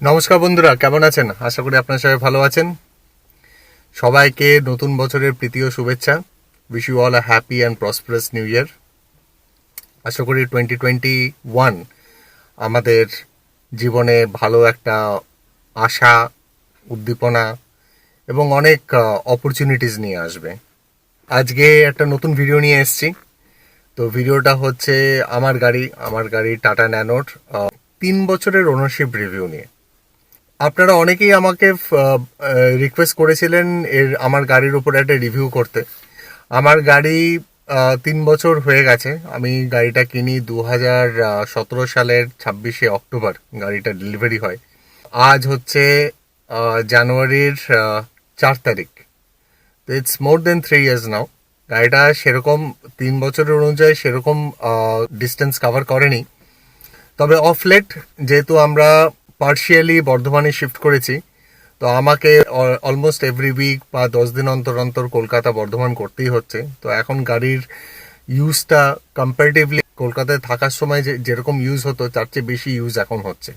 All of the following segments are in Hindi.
নমস্কার বন্ধুরা, কেমন আছেন? আশা করি আপনার সবাই ভালো আছেন। সবাইকে নতুন বছরের প্রীতি ও শুভেচ্ছা। Wish you all a happy and prosperous new year. আশা করি 2021 আমাদের জীবনে ভালো একটা আশা, উদ্দীপনা এবং অনেক অপরচুনিটিস নিয়ে আসবে। আজকে একটা নতুন ভিডিও নিয়ে এসেছি। তো ভিডিওটা হচ্ছে আমার গাড়ি টাটা ন্যানোর 3 বছরের ওনারশিপ রিভিউ নিয়ে। আপনারা অনেকেই আমাকে রিকোয়েস্ট করেছিলেন আমার গাড়ির উপর একটা রিভিউ করতে। আমার গাড়ি 3 বছর হয়ে গেছে। আমি গাড়িটা কিনি 2017 সালের 26শে অক্টোবর গাড়িটা ডেলিভারি হয়। আজ হচ্ছে জানুয়ারির 4 তারিখ। তো it's more then 3 years now. গাড়িটা সেরকম 3 বছরের অনুযায়ী সেরকম ডিস্টেন্স কভার করেনি। তবে অফ লেট যেহেতু আমরা পার্শিয়ালি বর্ধমানে শিফট করেছি, তো আমাকে অলমোস্ট এভরি উইক বা 10 দিন অন্তর অন্তর কলকাতা বর্ধমান করতেই হচ্ছে। তো এখন গাড়ির ইউজটা কম্পারেটিভলি কলকাতায় থাকার সময় যেরকম ইউজ হতো তার চেয়ে বেশি ইউজ এখন হচ্ছে।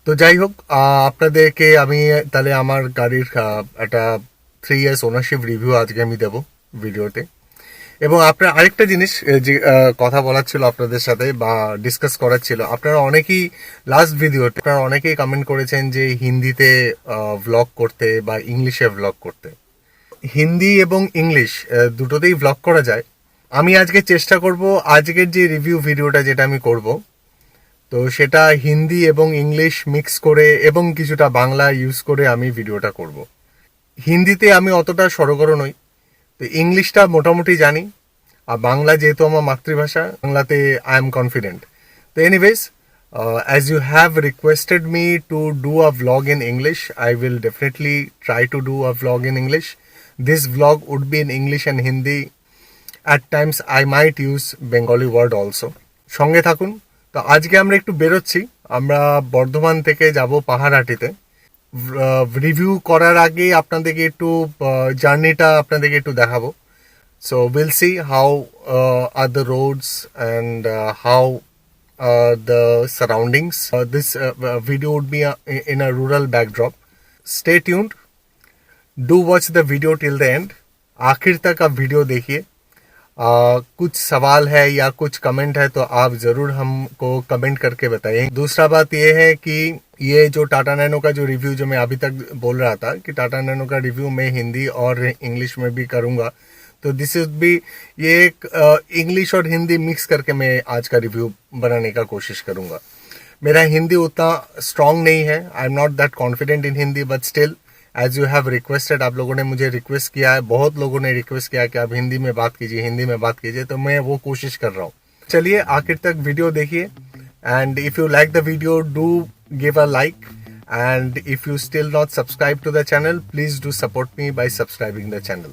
তো যাই হোক, আপনাদেরকে আমি তাহলে আমার গাড়ির একটা 3 ইয়ার্স ওনারশিপ রিভিউ আজকে আমি দেবো ভিডিওতে। এবং আপনার আরেকটা জিনিস যে কথা বলার ছিল আপনাদের সাথে বা ডিসকাস করার ছিল, আপনারা অনেকেই লাস্ট ভিডিওতে কমেন্ট করেছেন যে হিন্দিতে ভ্লগ করতে বা ইংলিশে ভ্লগ করতে। হিন্দি এবং ইংলিশ দুটোতেই ভ্লগ করা যায়। আমি আজকে চেষ্টা করব আজকের যে রিভিউ ভিডিওটা যেটা আমি করব, তো সেটা হিন্দি এবং ইংলিশ মিক্স করে এবং কিছুটা বাংলা ইউজ করে আমি ভিডিওটা করব। হিন্দিতে আমি অতটা সড়গড় নই, তো ইংলিশটা মোটামুটি জানি, আর বাংলা যেহেতু আমার মাতৃভাষা, বাংলাতে আই এম কনফিডেন্ট। তো anyways, as you have requested me to do a vlog in English, I will definitely try to do a vlog in English. This vlog would be in English and Hindi. At times I might use Bengali word also. সঙ্গে থাকুন। তো আজকে আমরা একটু বেরোচ্ছি, আমরা বর্ধমান থেকে যাব পাহাড়হাটিতে। রিভিউ করার আগে আপনাদেরকে একটু জার্নিটা আপনাদেরকে একটু দেখাবো। So we'll see how are the roads and how the surroundings. This video would be in a rural backdrop. Stay tuned. Do watch the video till the end. आखिर तक आप वीडियो देखिए। कुछ सवाल है या कुछ कमेंट है तो आप ज़रूर हमको कमेंट करके बताइए। दूसरा बात ये है कि ये जो टाटा नैनो का जो रिव्यू जो मैं अभी तक बोल रहा था कि टाटा नैनो का रिव्यू मैं हिंदी और इंग्लिश में भी करूँगा, तो दिस इज भी ये एक इंग्लिश और हिंदी मिक्स करके मैं आज का रिव्यू बनाने का कोशिश करूँगा। मेरा हिंदी उतना स्ट्रांग नहीं है, I am not that confident in Hindi, but still as you have requested, आप लोगों ने मुझे रिक्वेस्ट किया है, बहुत लोगों ने रिक्वेस्ट किया कि आप हिंदी में बात कीजिए, तो मैं वो कोशिश कर रहा हूँ। चलिए आखिर तक वीडियो देखिए, and if you like the video do give a like, and if you still not subscribe to the channel please do support me by subscribing the channel.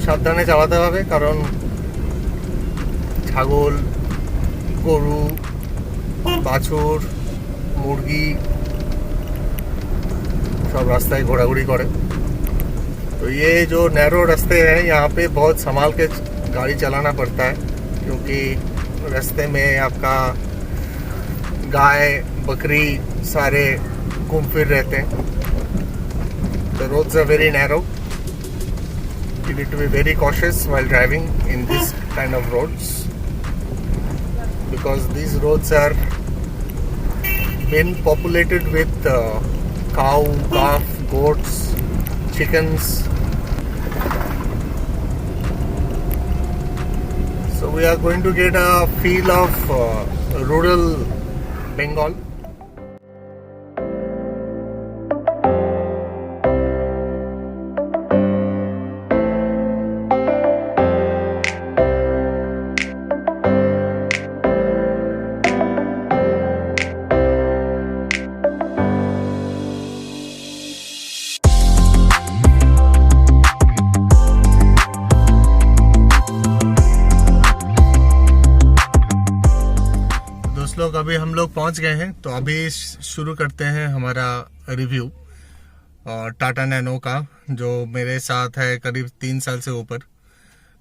সাবধানে চালাতে হবে, কারণ ছাগল, গরু, বাছুর, মুরগি सब रास्ते घोराघोरी करे। तो ये जो नैरो रास्ते हैं यहाँ पे बहुत संभाल के गाड़ी चलाना पड़ता है, क्योंकि रास्ते में आपका गाय बकरी सारे घूम फिर रहते हैं। The roads are very narrow. You need to be very cautious while driving in this kind of roads, because these roads are been populated with cow, calf, goats, chickens. So we are going to get a feel of rural Bengal. लोग अभी हम लोग पहुंच गए हैं, तो अभी शुरू करते हैं हमारा रिव्यू टाटा नैनो का, जो मेरे साथ है करीब 3 साल से ऊपर।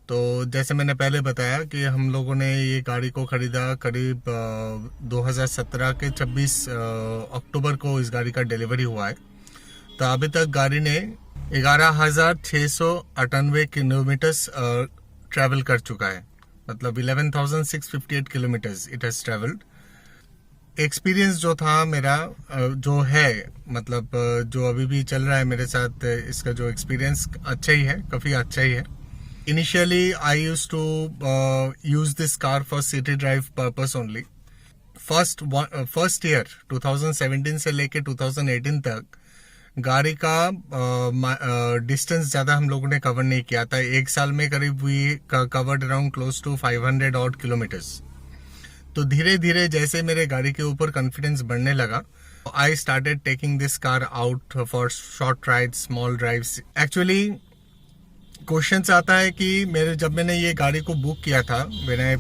तो जैसे मैंने पहले बताया कि हम लोगों ने ये गाड़ी को ख़रीदा करीब 2017 के 26 अक्टूबर को इस गाड़ी का डिलीवरी हुआ है। तो अभी तक गाड़ी ने 11,698 किलोमीटर्स ट्रैवल कर चुका है, मतलब 11,658 kilometres it has travelled. Experience जो था मेरा जो है, मतलब जो अभी भी चल रहा है मेरे साथ, इसका जो एक्सपीरियंस अच्छा ही है, काफ़ी अच्छा ही है। Initially I used to use this car for city drive purpose only. First year 2017 से लेके 2018 तक गाड़ी का डिस्टेंस ज़्यादा हम लोगों ने कवर नहीं किया था। एक साल में करीब we covered around close to 500 odd kilometres. तो धीरे धीरे जैसे मेरे गाड़ी के ऊपर कॉन्फिडेंस बढ़ने लगा, I started taking this car out for short rides, small drives. Actually question आता है कि जब मैंने ये गाड़ी को बुक किया था, when I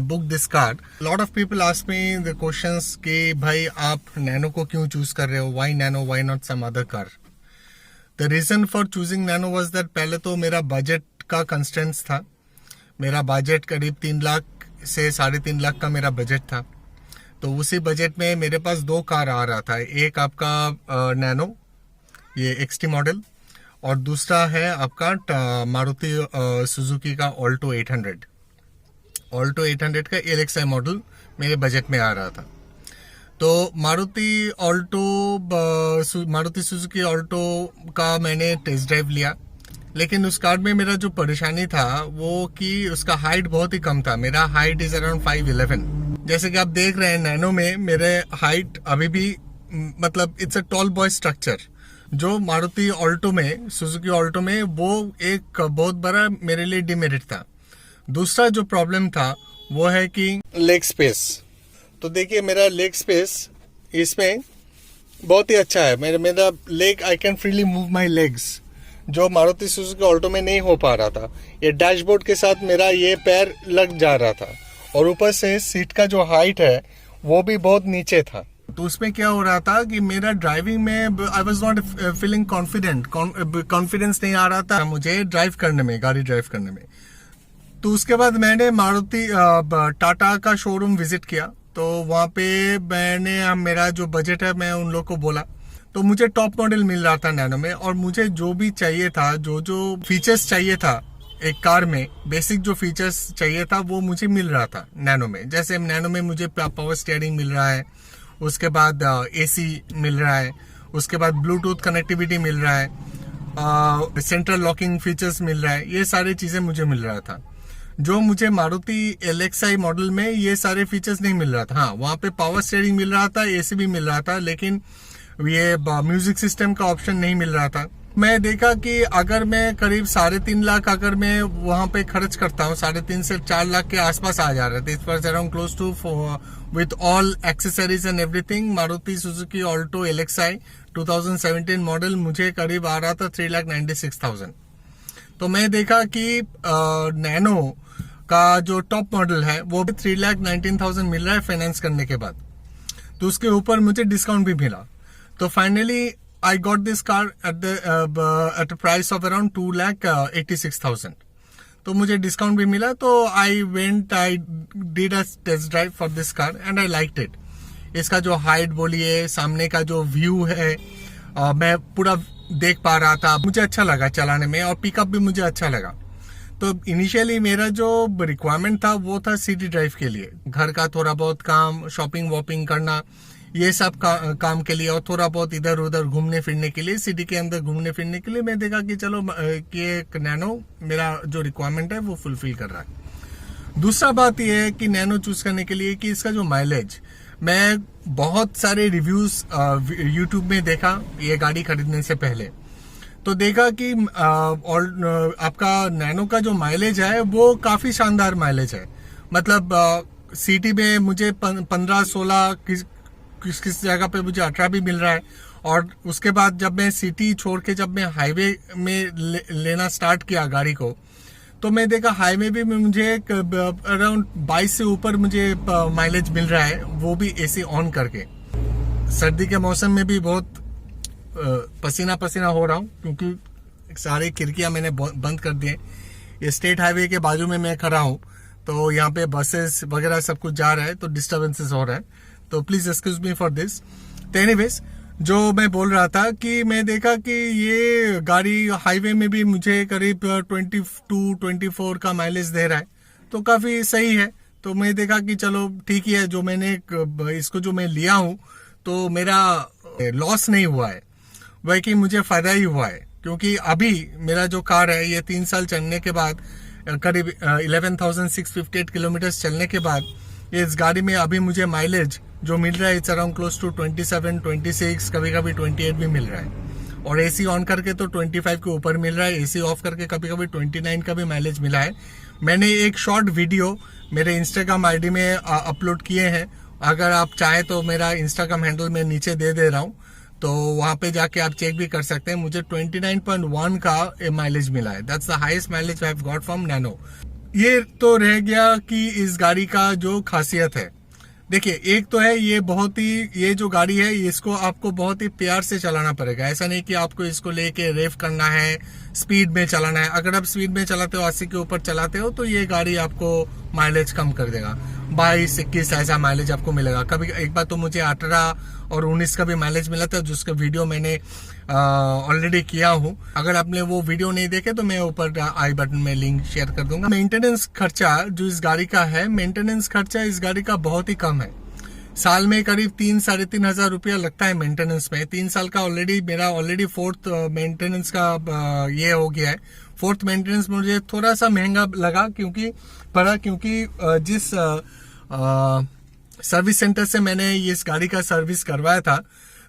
book this car, lot of people ask me the questions कि भाई आप नैनो को क्यों चूज कर रहे हो, why Nano, why not some other car. The reason for choosing Nano was that पहले तो मेरा बजट का कंस्ट्रेंट्स था। मेरा बजट करीब 3 लाख से 3.5 लाख का मेरा बजट था। तो उसी बजट में मेरे पास 2 कार आ रहा था, एक आपका नैनो ये एक्सटी मॉडल, और दूसरा है आपका मारुति सुजुकी का ऑल्टो 800। ऑल्टो 800 का एलएक्सआई मॉडल मेरे बजट में आ रहा था। तो मारुति सुजुकी ऑल्टो का मैंने टेस्ट ड्राइव लिया, लेकिन उस कार में मेरा जो परेशानी था वो कि उसका हाइट बहुत ही कम था। मेरा हाइट इज अराउंड 5'11". जैसे कि आप देख रहे हैं नैनो में मेरे हाइट अभी भी, मतलब it's a tall boy structure, जो मारुति ऑल्टो में, सुजुकी ऑल्टो में वो एक बहुत बड़ा मेरे लिए डिमेरिट था। दूसरा जो प्रॉब्लम था वो है कि लेग स्पेस। तो देखिए मेरा लेग स्पेस इसमें बहुत ही अच्छा है। मेरा leg, I can freely move my legs, जो मारुति सुजुकी ऑल्टो में नहीं हो पा रहा था। ये डैशबोर्ड के साथ मेरा ये पैर लग जा रहा था, और ऊपर से सीट का जो हाइट है वो भी बहुत नीचे था। तो उसमें क्या हो रहा था कि मेरा ड्राइविंग में I was not feeling confident, confidence नहीं आ रहा था मुझे ड्राइव करने में, गाड़ी ड्राइव करने में। तो उसके बाद मैंने मारुति टाटा का शोरूम विजिट किया। तो वहाँ पे मैंने मेरा जो बजट है मैं उन लोग को बोला, तो मुझे टॉप मॉडल मिल रहा था नैनो में, और मुझे जो भी चाहिए था, जो फीचर्स चाहिए था एक कार में, बेसिक जो फीचर्स चाहिए था वो मुझे मिल रहा था नैनो में। जैसे नैनो में मुझे पावर स्टीयरिंग मिल रहा है, उसके बाद एसी मिल रहा है, उसके बाद ब्लूटूथ कनेक्टिविटी मिल रहा है, सेंट्रल लॉकिंग फीचर्स मिल रहा है, ये सारी चीज़ें मुझे मिल रहा था। जो मुझे मारुति एलएक्सआई मॉडल में ये सारे फीचर्स नहीं मिल रहा था। हाँ, वहाँ पे पावर स्टीयरिंग मिल रहा था, एसी भी मिल रहा था, लेकिन ये म्यूजिक सिस्टम का ऑप्शन नहीं मिल रहा था। मैं देखा कि अगर मैं करीब 3.5 लाख अगर मैं वहाँ पे खर्च करता हूँ, 3.5 से 4 लाख के आसपास आ जा रहा था। It was around close to with all accessories and everything. Maruti Suzuki Alto LXI 2017 model मुझे करीब आ रहा था 3,96,000। तो मैं देखा कि नैनो का जो टॉप मॉडल है वो भी 3,19,000 मिल रहा है फाइनेंस करने के बाद। तो उसके ऊपर मुझे डिस्काउंट भी मिला। तो finally I got this car at a price of around 2,86,000। तो मुझे डिस्काउंट भी मिला। तो I did a test drive for this car and I liked it. इसका जो हाइट बोलिए, सामने का जो व्यू है, मैं पूरा देख पा रहा था, मुझे अच्छा लगा चलाने में, और पिकअप भी मुझे अच्छा लगा। तो इनिशियली मेरा जो रिक्वायरमेंट था वो था सिटी ड्राइव के लिए, घर का थोड़ा बहुत काम, शॉपिंग वॉपिंग करना, ये सब काम के लिए, और थोड़ा बहुत इधर उधर घूमने फिरने के लिए, सिटी के अंदर घूमने फिरने के लिए मैं देखा कि चलो कि एक नैनो मेरा जो रिक्वायरमेंट है वो फुलफिल कर रहा है। दूसरा बात यह है कि नैनो चूज करने के लिए कि इसका जो माइलेज, मैं बहुत सारे रिव्यूज यूट्यूब में देखा ये गाड़ी खरीदने से पहले। तो देखा कि आपका नैनो का जो माइलेज है वो काफ़ी शानदार माइलेज है। मतलब सिटी में मुझे 15-16, किस जगह पे मुझे 18 भी मिल रहा है। और उसके बाद जब मैं सिटी छोड़ के जब मैं हाईवे में लेना स्टार्ट किया गाड़ी को, तो मैं देखा हाईवे भी मुझे अराउंड 22 से ऊपर मुझे माइलेज मिल रहा है, वो भी एसी ऑन करके। सर्दी के मौसम में भी बहुत पसीना पसीना हो रहा हूँ, क्योंकि सारी खिड़कियां मैंने बंद कर दिए। ये स्टेट हाईवे के बाजू में मैं खड़ा हूँ, तो यहाँ पे बसेस वगैरह सब कुछ जा रहा है, तो डिस्टर्बेंसेस हो रहा है, तो please excuse me for this. तो एनीवेज, जो मैं बोल रहा था कि मैं देखा कि ये गाड़ी हाईवे में भी मुझे करीब 22-24 का माइलेज दे रहा है, तो काफी सही है। तो मैं देखा कि चलो ठीक ही है, जो मैंने इसको जो मैं लिया हूँ तो मेरा लॉस नहीं हुआ है, वह कि मुझे फायदा ही हुआ है। क्योंकि अभी मेरा जो कार है ये 3 साल चलने के बाद, करीब 11,658 किलोमीटर चलने के बाद, इस गाड़ी में अभी मुझे माइलेज जो मिल रहा है इट्स अराउंड क्लोज टू 27, 26, कभी कभी 28 भी मिल रहा है। और एसी ऑन करके तो 25 के ऊपर मिल रहा है, एसी ऑफ करके कभी कभी 29 का भी माइलेज मिला है। मैंने एक शॉर्ट वीडियो मेरे इंस्टाग्राम आईडी में अपलोड किए हैं, अगर आप चाहें तो मेरा इंस्टाग्राम हैंडल मैं नीचे दे रहा हूँ, तो वहां पे जाके आप चेक भी कर सकते हैं। मुझे 29.1 का माइलेज मिला है, that's the highest mileage I have got from nano. ये तो रह गया कि इस गाड़ी का जो खासियत है। देखिए, एक तो है ये जो गाड़ी है इसको आपको बहुत ही प्यार से चलाना पड़ेगा। ऐसा नहीं कि आपको इसको लेके रेव करना है, स्पीड में चलाना है। अगर आप स्पीड में चलाते हो, 80 के ऊपर चलाते हो, तो ये गाड़ी आपको माइलेज कम कर देगा, 22-21 ऐसा माइलेज आपको मिलेगा। कभी एक बार तो मुझे 18 और 19 का भी माइलेज मिला था, जिसका वीडियो मैंने ऑलरेडी किया हूँ। अगर आपने वो वीडियो नहीं देखे तो मैं ऊपर आई बटन में लिंक शेयर कर दूंगा। मेंटेनेंस खर्चा जो इस गाड़ी का है, मेंटेनेंस खर्चा इस गाड़ी का बहुत ही कम है। साल में करीब 3-3.5 हजार रुपया लगता है मेंटेनेंस में। 3 साल का मेरा ऑलरेडी 4th मेंटेनेंस का ये हो गया है। 4th मेंटेनेंस मुझे थोड़ा सा महंगा लगा, क्योंकि जिस सर्विस सेंटर से मैंने इस गाड़ी का सर्विस करवाया था,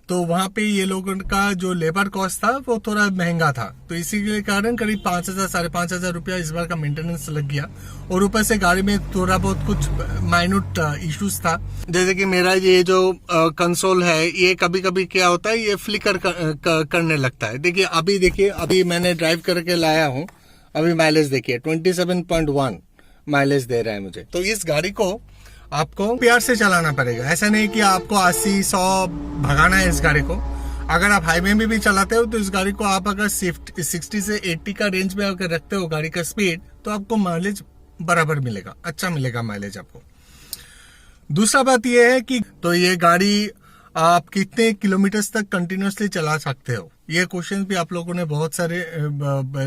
तो वहां पे ये लोगों का जो लेबर कॉस्ट था वो थोड़ा महंगा था, तो इसी के कारण करीब 5,000-5,500 रुपया इस बार का मेंटेनेंस लग गया। और ऊपर से गाड़ी में थोड़ा बहुत कुछ माइन्यूट इश्यूज था, जैसे कि मेरा ये जो कंसोल है ये कभी कभी क्या होता है, ये फ्लिकर करने लगता है। देखिए अभी मैंने ड्राइव करके लाया हूँ, अभी माइलेज देखिए 27.1 माइलेज दे रहा है मुझे। तो इस गाड़ी को आपको प्यार से चलाना पड़ेगा, ऐसा नहीं कि आपको 80-100 भगाना है इस गाड़ी को। अगर आप हाईवे में भी चलाते हो तो इस गाड़ी को आप अगर 60 से 80 का रेंज में अगर रखते हो गाड़ी का स्पीड, तो आपको माइलेज बराबर मिलेगा, अच्छा मिलेगा माइलेज आपको। दूसरा बात यह है कि तो ये गाड़ी आप कितने किलोमीटर्स तक कंटिन्यूसली चला सकते हो, ये क्वेश्चन भी आप लोगों ने बहुत सारे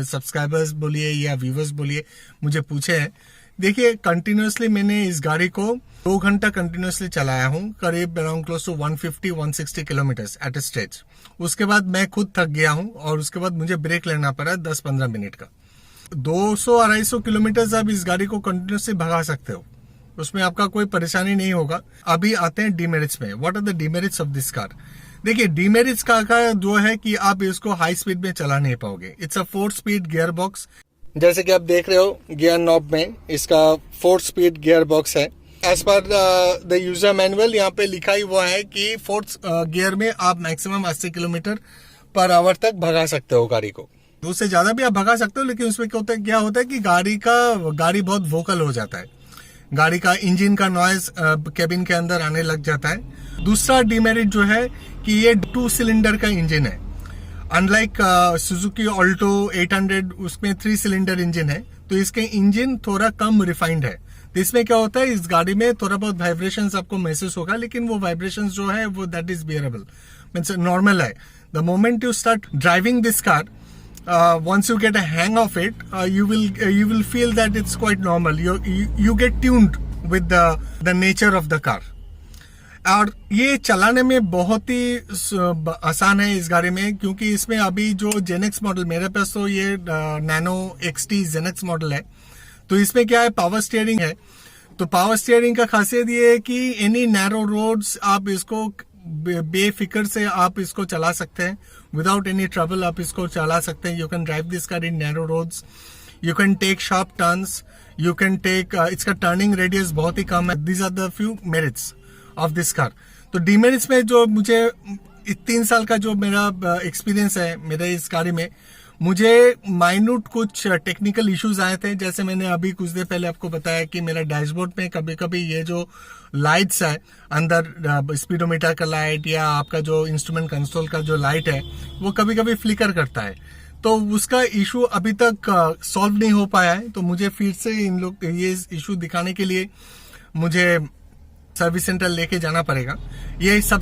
सब्सक्राइबर्स बोलिए या व्यूवर्स बोलिए मुझे पूछे हैं। देखिए, कंटिन्यूसली मैंने इस गाड़ी को 2 घंटा कंटिन्यूसली चलाया हूँ, करीब around close to 150-160 kilometres at a stretch. उसके बाद मैं खुद थक गया हूँ और उसके बाद मुझे ब्रेक लेना पड़ा 10-15 मिनट का। 200-250 किलोमीटर आप इस गाड़ी को कंटिन्यूसली भगा सकते हो, उसमें आपका कोई परेशानी नहीं होगा। अभी आते हैं डीमेरिट्स में। What are the demerits of this car? देखिए, डीमेरिट्स का जो है कि आप इसको हाई स्पीड में चला नहीं पाओगे। It's a 4 speed gear box, जैसे कि आप देख रहे हो गियर नॉब में इसका 4 स्पीड गियर बॉक्स है। As per the user manual यहाँ पे लिखा ही हुआ है कि 4th गियर में आप मैक्सिमम 80 किलोमीटर पर आवर तक भगा सकते हो गाड़ी को। उससे ज्यादा भी आप भगा सकते हो, लेकिन उसमें क्या होता है कि गाड़ी बहुत वोकल हो जाता है, गाड़ी का इंजन का नॉइज कैबिन के अंदर आने लग जाता है। दूसरा डीमेरिट जो है कि ये 2 सिलेंडर का इंजन है, अनलाइक सुजुकी ऑल्टो 800 उसमें 3 सिलेंडर इंजन है, तो इसके इंजन थोड़ा कम रिफाइंड है। तो इसमें क्या होता है, इस गाड़ी में थोड़ा बहुत वाइब्रेशंस आपको महसूस होगा, लेकिन वो वाइब्रेशंस जो है वो that is bearable, means normal है। The moment you start driving this car, once you get a hang of it, you will feel that it's quite normal. You get tuned with the nature of the car. और ये चलाने में बहुत ही आसान है इस गाड़ी में, क्योंकि इसमें अभी जो जेनेक्स मॉडल, मेरे पास तो ये नैनो XT जेनेक्स मॉडल है, तो इसमें क्या है, पावर स्टीयरिंग है। तो पावर स्टीयरिंग का खासियत ये है कि एनी नैरो रोड्स आप इसको बेफिक्र से आप इसको चला सकते हैं, विदाउट एनी ट्रबल आप इसको चला सकते हैं। You can drive this car in narrow roads, you can take sharp turns, you can take इसका टर्निंग रेडियस बहुत ही कम है। These are the few merits of this car. तो डीमेरिट्स में जो मुझे 3 साल का जो मेरा एक्सपीरियंस है मेरे इस गाड़ी में, मुझे माइन्यूट कुछ टेक्निकल इश्यूज आए थे, जैसे मैंने अभी कुछ देर पहले आपको बताया कि मेरा डैशबोर्ड में कभी कभी ये जो लाइट्स है अंदर, स्पीडोमीटर का लाइट या आपका जो इंस्ट्रूमेंट कंसोल का जो लाइट है वो कभी कभी फ्लिकर करता है। तो उसका इशू अभी तक सॉल्व नहीं हो पाया है। तो मुझे फिर से इन लोग ये इशू दिखाने के लिए मुझे सर्विस सेंटर लेके जाना पड़ेगा। ये सब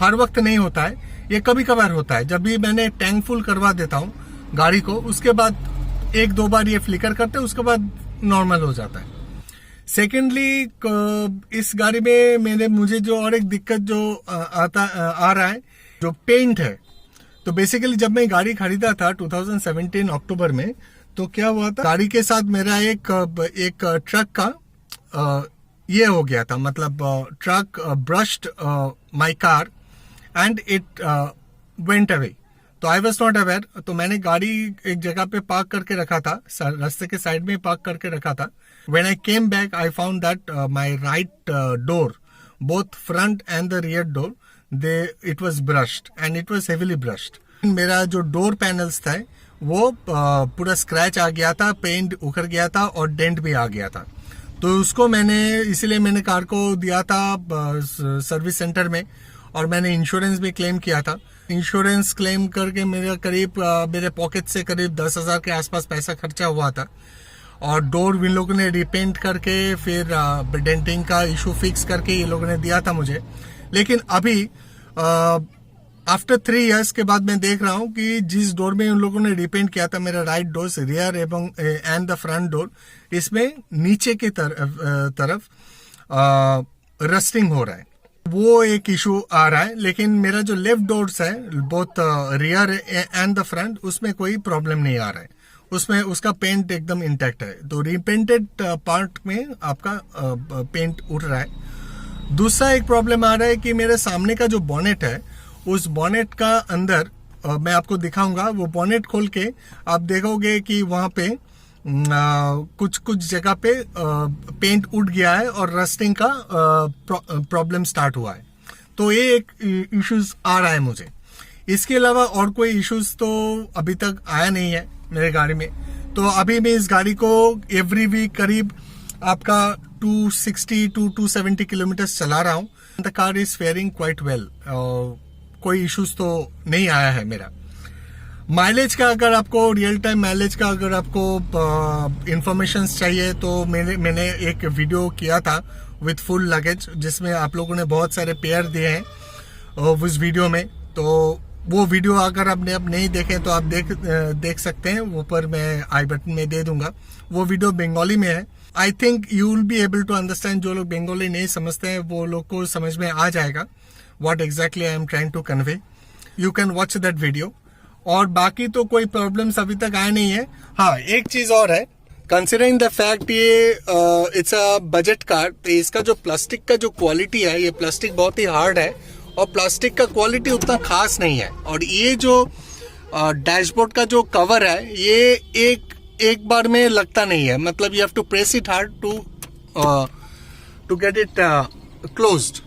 हर वक्त नहीं होता है, ये कभी कभार होता है। जब भी मैंने टैंक फुल करवा देता हूँ गाड़ी को, उसके बाद एक दो बार ये फ्लिकर करते हैं, उसके बाद नॉर्मल हो जाता है। सेकेंडली, इस गाड़ी में मुझे जो और एक दिक्कत जो आ रहा है, जो पेंट है। तो बेसिकली जब मैं गाड़ी खरीदा था 2017 अक्टूबर में, तो क्या हुआ था, गाड़ी के साथ मेरा एक ट्रक का ये हो गया था, मतलब truck brushed my car and it went away. तो आई वॉज नॉट अवेयर। तो मैंने गाड़ी एक जगह पे पार्क करके रखा था, रास्ते के साइड में पार्क करके रखा था। When I came back I found that my right door, both front end the rear door, it was brushed and it was heavily brushed. मेरा जो डोर पैनल्स था वो पूरा स्क्रैच आ गया था, पेंट उखड़ गया था और डेंट भी आ गया था। तो उसको इसीलिए मैंने कार को दिया था सर्विस सेंटर में, और मैंने इंश्योरेंस भी क्लेम किया था। इंश्योरेंस क्लेम करके मेरे पॉकेट से करीब 10,000 के आसपास पैसा खर्चा हुआ था। और डोर इन लोगों ने रिपेंट करके फिर डेंटिंग का इशू फिक्स करके ये लोगों ने दिया था मुझे। लेकिन अभी आफ्टर 3 इयर्स के बाद मैं देख रहा हूँ कि जिस डोर में उन लोगों ने रिपेंट किया था, मेरा right door rear and the front door, इसमें नीचे की तरफ रस्टिंग हो रहा है, वो एक इशू आ रहा है। लेकिन मेरा जो लेफ्ट डोर्स है, both rear and the front, उसमें कोई प्रॉब्लम नहीं आ रहा है, उसमें उसका पेंट एकदम इंटैक्ट है। तो रिपेंटेड पार्ट में आपका पेंट उठ रहा है। दूसरा एक प्रॉब्लम आ रहा है कि मेरे सामने का जो बॉनेट है, उस बॉनेट का अंदर मैं आपको दिखाऊंगा, वो बॉनेट खोल के आप देखोगे कि वहां पे कुछ जगह पे पेंट उड़ गया है और रस्टिंग का प्रॉब्लम स्टार्ट हुआ है। तो ये एक इश्यूज आ रहा है मुझे। इसके अलावा और कोई इश्यूज तो अभी तक आया नहीं है मेरे गाड़ी में। तो अभी मैं इस गाड़ी को एवरी वीक करीब आपका 260 to 270 किलोमीटर चला रहा हूँ। The car is faring quite well, कोई इश्यूज तो नहीं आया है मेरा। माइलेज का अगर आपको रियल टाइम माइलेज का अगर आपको इंफॉर्मेशन चाहिए तो मैंने एक वीडियो किया था विथ फुल लगेज, जिसमें आप लोगों ने बहुत सारे पेयर दिए हैं उस वीडियो में। तो वो वीडियो अगर आपने अब नहीं देखे तो आप देख सकते हैं, ऊपर मैं आई बटन में दे दूंगा। वो वीडियो बंगाली में है। I think you will be able to understand. जो लोग बंगाली नहीं समझते हैं वो लोग को समझ में आ जाएगा what exactly I am trying to convey. You can watch that video. और बाकी तो कोई प्रॉब्लम्स अभी तक आए नहीं है। हाँ, एक चीज और है, कंसिडरिंग द फैक्ट ये इट्स अ बजट कार, तो इसका जो प्लास्टिक का जो क्वालिटी है, ये प्लास्टिक बहुत ही हार्ड है और प्लास्टिक का क्वालिटी उतना खास नहीं है। और ये जो डैशबोर्ड का जो कवर है, ये एक बार में लगता नहीं है, मतलब you have to press it hard to get it closed.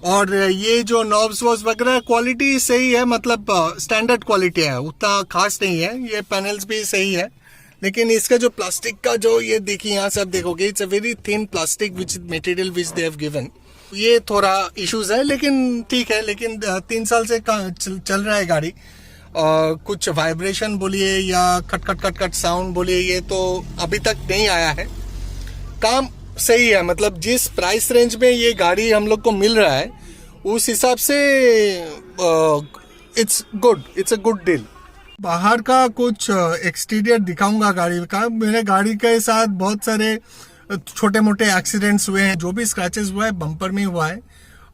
और ये जो नॉब्स वॉब्स वगैरह क्वालिटी सही है, मतलब स्टैंडर्ड क्वालिटी है, उतना खास नहीं है। ये पैनल्स भी सही है, लेकिन इसका जो प्लास्टिक का जो ये देखिए यहाँ से आप देखोगे, it's a very thin plastic which material which they have given. ये थोड़ा इश्यूज है, लेकिन ठीक है। लेकिन 3 साल से चल रहा है गाड़ी। कुछ वाइब्रेशन बोलिए या खट साउंड बोलिए, ये तो अभी तक नहीं आया है। काम सही है, मतलब जिस प्राइस रेंज में ये गाड़ी हम लोग को मिल रहा है उस हिसाब से इट्स अ गुड डील। बाहर का कुछ एक्सटीरियर दिखाऊंगा गाड़ी का। मेरे गाड़ी के साथ बहुत सारे छोटे मोटे एक्सीडेंट्स हुए हैं। जो भी स्क्रैचेस हुआ है बम्पर में हुआ है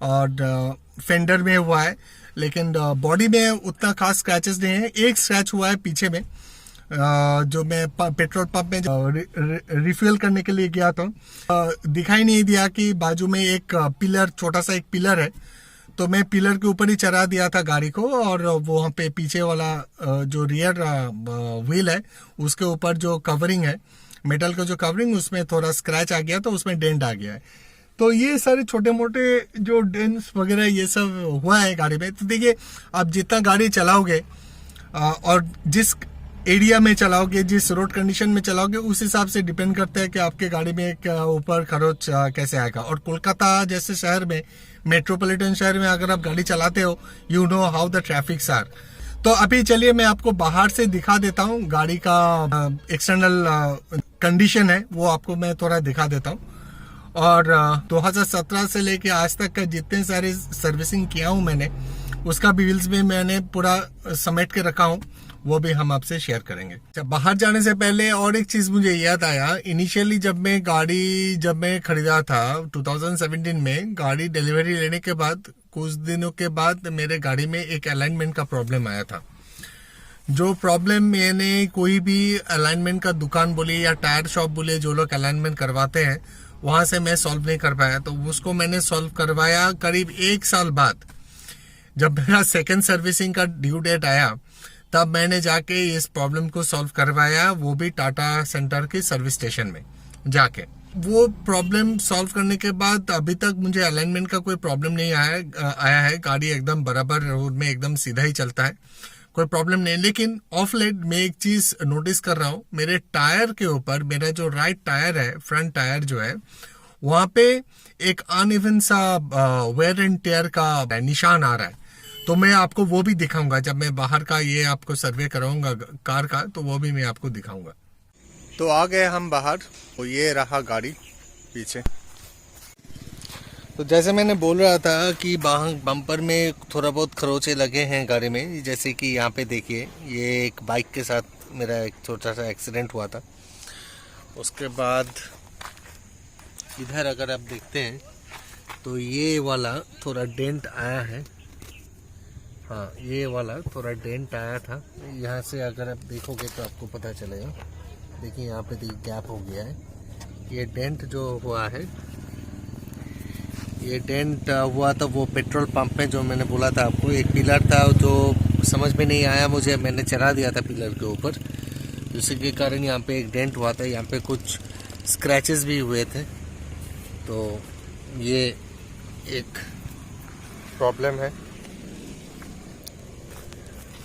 और फेंडर में हुआ है, लेकिन बॉडी में उतना खास स्क्रैचेस नहीं है। एक स्क्रैच हुआ है पीछे में, जो मैं पेट्रोल पंप में रिफ्यूल करने के लिए गया था, दिखाई नहीं दिया कि बाजू में एक पिलर, छोटा सा एक पिलर है, तो मैं पिलर के ऊपर ही चढ़ा दिया था गाड़ी को। और वहाँ पे पीछे वाला जो रियर व्हील है उसके ऊपर जो कवरिंग है, मेटल का जो कवरिंग, उसमें थोड़ा स्क्रैच आ गया, तो उसमें डेंट आ गया है। तो ये सारे छोटे मोटे जो डेंट्स वगैरह ये सब हुआ है गाड़ी में। तो देखिए, आप जितना गाड़ी चलाओगे और जिस एरिया में चलाओगे, जिस रोड कंडीशन में चलाओगे, उस हिसाब से डिपेंड करता है कि आपके गाड़ी में एक ऊपर खरोच कैसे आएगा। और कोलकाता जैसे शहर में, मेट्रोपॉलिटन शहर में अगर आप गाड़ी चलाते हो, you know how the traffics are. तो अभी चलिए मैं आपको बाहर से दिखा देता हूँ, गाड़ी का एक्सटर्नल कंडीशन है वो आपको मैं थोड़ा दिखा देता हूँ। और 2017 से लेके आज तक का जितने सारे सर्विसिंग किया हूँ मैंने, उसका बिल्स भी मैंने पूरा समेट के रखा हूँ, वो भी हम आपसे शेयर करेंगे। जब बाहर जाने से पहले और एक चीज मुझे याद आया, इनिशियली जब मैं खरीदा था 2017 में, गाड़ी डिलीवरी लेने के बाद कुछ दिनों के बाद मेरे गाड़ी में एक अलाइनमेंट का प्रॉब्लम आया था। जो प्रॉब्लम मैंने कोई भी अलाइनमेंट का दुकान बोले या टायर शॉप बोले, जो लोग अलाइनमेंट करवाते हैं, वहां से मैं सॉल्व नहीं कर पाया। तो उसको मैंने सॉल्व करवाया करीब 1 साल बाद। जब मेरा सेकंड सर्विसिंग का ड्यू डेट आया, तब मैंने जाके इस प्रॉब्लम को सॉल्व करवाया, वो भी टाटा सेंटर के सर्विस स्टेशन में जाके। वो प्रॉब्लम सॉल्व करने के बाद अभी तक मुझे अलाइनमेंट का कोई प्रॉब्लम नहीं आया है। गाड़ी एकदम बराबर रोड में एकदम सीधा ही चलता है, कोई प्रॉब्लम नहीं। लेकिन ऑफ लेट मैं एक चीज नोटिस कर रहा हूँ, मेरे टायर के ऊपर, मेरा जो राइट टायर है, फ्रंट टायर जो है, वहां पे एक अनइवन सा वेयर एंड टेयर का निशान आ रहा है। तो मैं आपको वो भी दिखाऊंगा जब मैं बाहर का ये आपको सर्वे कराऊंगा कार का, तो वो भी मैं आपको दिखाऊंगा। तो आ गए हम बाहर, तो ये रहा गाड़ी पीछे। तो जैसे मैंने बोल रहा था कि बम्पर में थोड़ा बहुत खरोचे लगे हैं गाड़ी में। जैसे कि यहाँ पे देखिए, ये एक बाइक के साथ मेरा एक छोटा सा एक्सीडेंट हुआ था। उसके बाद इधर अगर आप देखते हैं तो ये वाला थोड़ा डेंट आया है। हाँ, ये वाला थोड़ा डेंट आया था। यहाँ से अगर आप देखोगे तो आपको पता चलेगा। देखिए यहाँ पे गैप हो गया है। ये डेंट जो हुआ है, ये डेंट हुआ था वो पेट्रोल पंप में, जो मैंने बोला था आपको। एक पिलर था जो समझ में नहीं आया मुझे, मैंने चढ़ा दिया था पिलर के ऊपर, जिसके कारण यहाँ पे एक डेंट हुआ था। यहाँ पे कुछ स्क्रैचेस भी हुए थे। तो ये एक प्रॉब्लम है।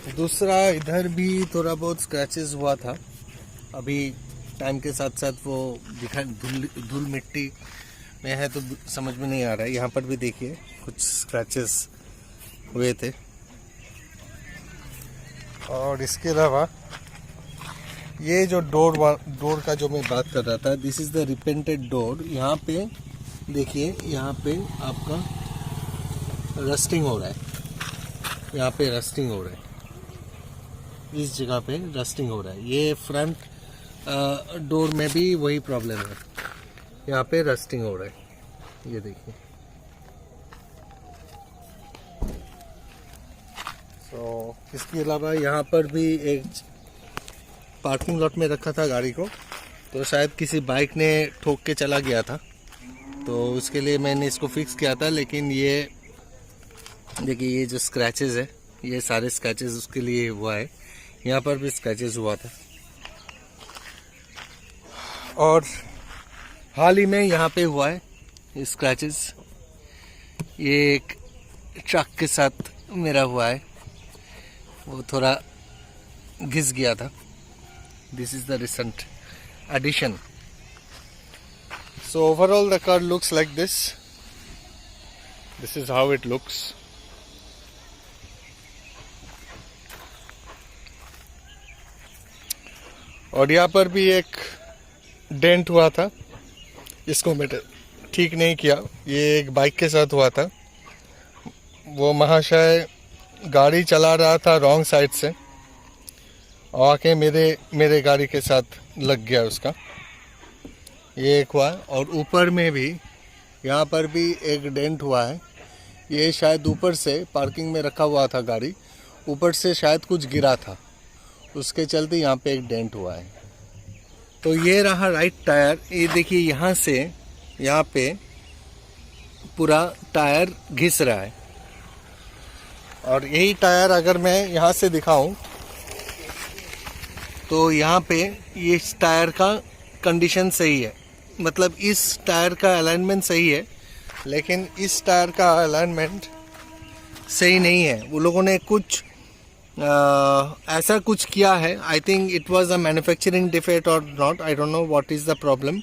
दूसरा, इधर भी थोड़ा बहुत स्क्रैचेस हुआ था। अभी टाइम के साथ साथ वो धूल मिट्टी में है तो समझ में नहीं आ रहा है। यहाँ पर भी देखिए कुछ स्क्रैचेस हुए थे। और इसके अलावा ये जो डोर का जो मैं बात कर रहा था, this is the repented door. यहाँ पे देखिए, यहाँ पे आपका रस्टिंग हो रहा है। यहाँ पे रस्टिंग हो रहा है, इस जगह पे रस्टिंग हो रहा है। ये फ्रंट डोर में भी वही प्रॉब्लम है, यहाँ पे रस्टिंग हो रहा है। ये देखिए। तो इसके अलावा यहाँ पर भी एक पार्किंग लॉट में रखा था गाड़ी को, तो शायद किसी बाइक ने ठोक के चला गया था, तो उसके लिए मैंने इसको फिक्स किया था। लेकिन ये देखिए, ये जो स्क्रैचेस है, ये सारे स्क्रैचेस उसके लिए हुआ है। यहाँ पर भी स्क्रैचेस हुआ था। और हाल ही में यहाँ पे हुआ है स्क्रैचेस, ये एक ट्रक के साथ मेरा हुआ है, वो थोड़ा घिस गया था। This is the recent edition. So overall the car looks like this. This is how it looks. और यहाँ पर भी एक डेंट हुआ था, इसको मैंने ठीक नहीं किया। ये एक बाइक के साथ हुआ था। वो महाशय गाड़ी चला रहा था रॉन्ग साइड से, आके मेरे गाड़ी के साथ लग गया उसका। ये एक हुआ। और ऊपर में भी, यहाँ पर भी एक डेंट हुआ है। ये शायद ऊपर से, पार्किंग में रखा हुआ था गाड़ी, ऊपर से शायद कुछ गिरा था, उसके चलते यहाँ पे एक डेंट हुआ है। तो ये रहा राइट टायर। ये देखिए, यहाँ से यहाँ पे पूरा टायर घिस रहा है। और यही टायर अगर मैं यहाँ से दिखाऊं तो यहाँ पे ये टायर का कंडीशन सही है, मतलब इस टायर का अलाइनमेंट सही है, लेकिन इस टायर का अलाइनमेंट सही नहीं है। वो लोगों ने कुछ ऐसा कुछ किया है. I think it was a manufacturing defect और not, I don't know what is the problem.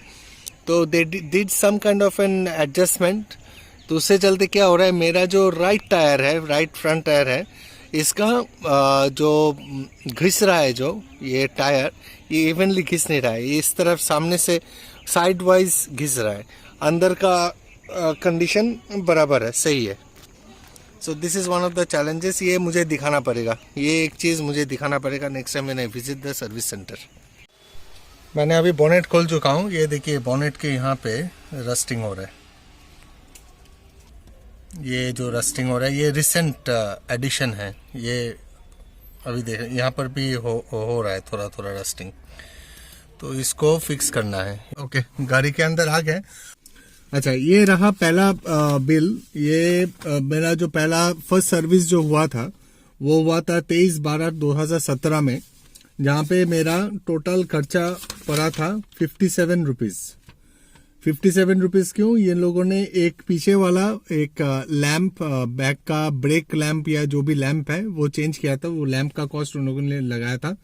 तो they did some kind of an adjustment. तो उससे चलते क्या हो रहा है, मेरा जो राइट टायर है, राइट फ्रंट टायर है, इसका जो घिस रहा है, जो ये टायर, ये इवनली घिस नहीं रहा है. ये इस तरफ सामने से साइड वाइज घिस रहा है. अंदर का कंडीशन बराबर है, सही है. So this is one of the challenges. ये मुझे दिखाना पड़ेगा, ये एक चीज़ मुझे दिखाना पड़ेगा नेक्स्ट टाइम मैंने विजिट द सर्विस सेंटर. मैंने अभी बोनेट खोल चुका हूँ. ये देखिए बोनेट के यहाँ पे रस्टिंग हो रहा है. ये जो रस्टिंग हो रहा है ये रिसेंट एडिशन है. ये अभी देख यहाँ पर भी हो रहा है थोड़ा थोड़ा रस्टिंग. तो इसको फिक्स करना है. ओके, गाड़ी के अंदर आ गए. अच्छा, ये रहा पहला बिल. ये मेरा जो पहला फर्स्ट सर्विस जो हुआ था वो हुआ था 23/12/2017 में, जहाँ पे मेरा टोटल खर्चा पड़ा था 57 रुपीज़. 57 रुपीज़ क्यों? ये लोगों ने एक पीछे वाला एक लैंप, बैक का ब्रेक लैंप या जो भी लैंप है वो चेंज किया था. वो लैंप का कॉस्ट उन लोगों ने लगाया था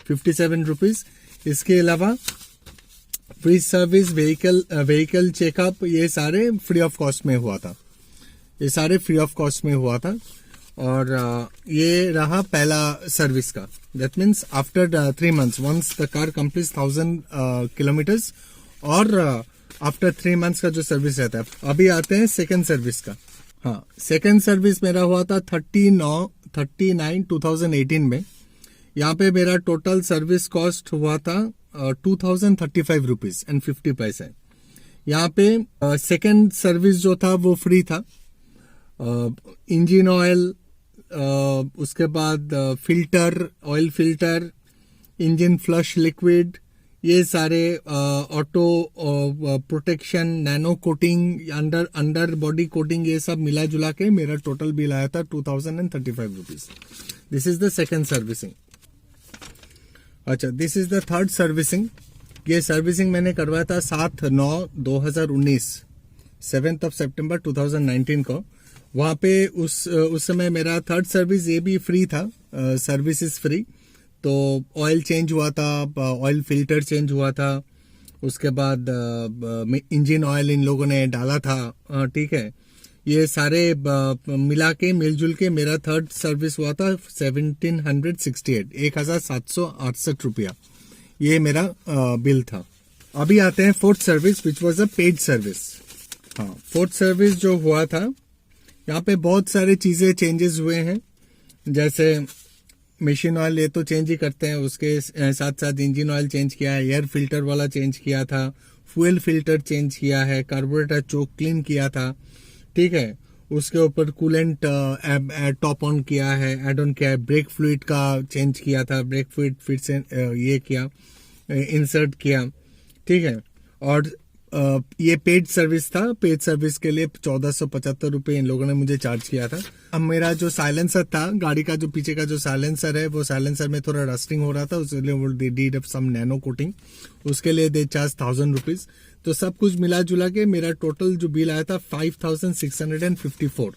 57 रुपीज़. इसके अलावा फ्री सर्विस, व्हीकल चेकअप, ये सारे फ्री ऑफ कॉस्ट में हुआ था. ये सारे फ्री ऑफ कॉस्ट में हुआ था. और ये रहा पहला सर्विस का. That means after 3 months, once the car completes 1000 kilometres, और आफ्टर 3 months का जो सर्विस रहता है. अभी आते हैं सेकेंड सर्विस का. हाँ, सेकेंड सर्विस मेरा हुआ था 39/2018 में. यहाँ पे मेरा टोटल सर्विस कॉस्ट हुआ था 2035 रुपीज एंड 50 पैसे. यहाँ पे सेकेंड सर्विस जो था वो फ्री था. इंजन ऑयल, उसके बाद filter, oil filter, engine flush liquid, ये सारे auto protection, nano coating, under body coating, ये सब मिला जुला के मेरा टोटल बिल आया था 2035 rupees. This is the second servicing. अच्छा, this is the third servicing. ये सर्विसिंग मैंने करवाया था 7/9/2019, 7th of September 2019 को. वहाँ पे उस समय मेरा थर्ड सर्विस ये भी फ्री था. Service is free. तो ऑयल चेंज हुआ था, ऑयल फिल्टर चेंज हुआ था, उसके बाद इंजन ऑयल इन लोगों ने डाला था. ठीक है, ये सारे मिला के मिलजुल के मेरा थर्ड सर्विस हुआ था 1768, 1768 रुपया. ये मेरा बिल था. अभी आते हैं fourth service, which was a paid service. हाँ, फोर्थ सर्विस जो हुआ था, यहाँ पे बहुत सारे चीजें चेंजेस हुए हैं. जैसे मशीन ऑयल ये तो चेंज ही करते हैं, उसके साथ साथ इंजन ऑयल चेंज किया है, एयर फिल्टर वाला चेंज किया था, फ्यूल फिल्टर चेंज किया है, कार्बोरेटर चोक क्लीन किया था. ठीक है, उसके ऊपर कूलेंट टॉप ऑन किया है, एड ऑन किया है, ब्रेक फ्लूइड का चेंज किया था, ब्रेक फ्लूइड फिर से ये किया, इंसर्ट किया. ठीक है, और ये पेड सर्विस था. पेड सर्विस के लिए 1475 रुपये इन लोगों ने मुझे चार्ज किया था. अब मेरा जो साइलेंसर था, गाड़ी का जो पीछे का जो साइलेंसर है, वो साइलेंसर में थोड़ा रस्टिंग हो रहा था, उसके लिए वो डीड सम नैनो कोटिंग, उसके लिए दे चार्ज 1000 रुपीज. तो सब कुछ मिला जुला के मेरा टोटल जो बिल आया था 5654.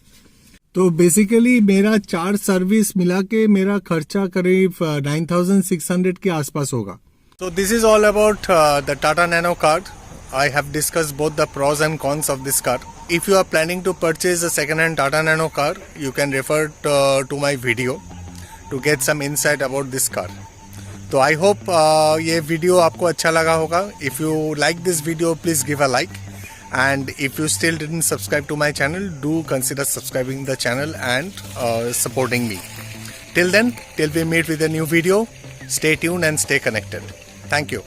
तो बेसिकली मेरा 4 सर्विस मिला के मेरा खर्चा करीब 9600 के आसपास होगा. So this is all about the Tata Nano car. I have discussed both the pros and cons of this car. If you are planning to purchase a second-hand Tata Nano car, you can refer to my video to get some insight about this car. तो I hope ये वीडियो आपको अच्छा लगा होगा. If you like this video, please give a like. And if you still didn't subscribe to my channel, do consider subscribing the channel and supporting me. Till then, till we meet with a new video, stay tuned and stay connected. Thank you.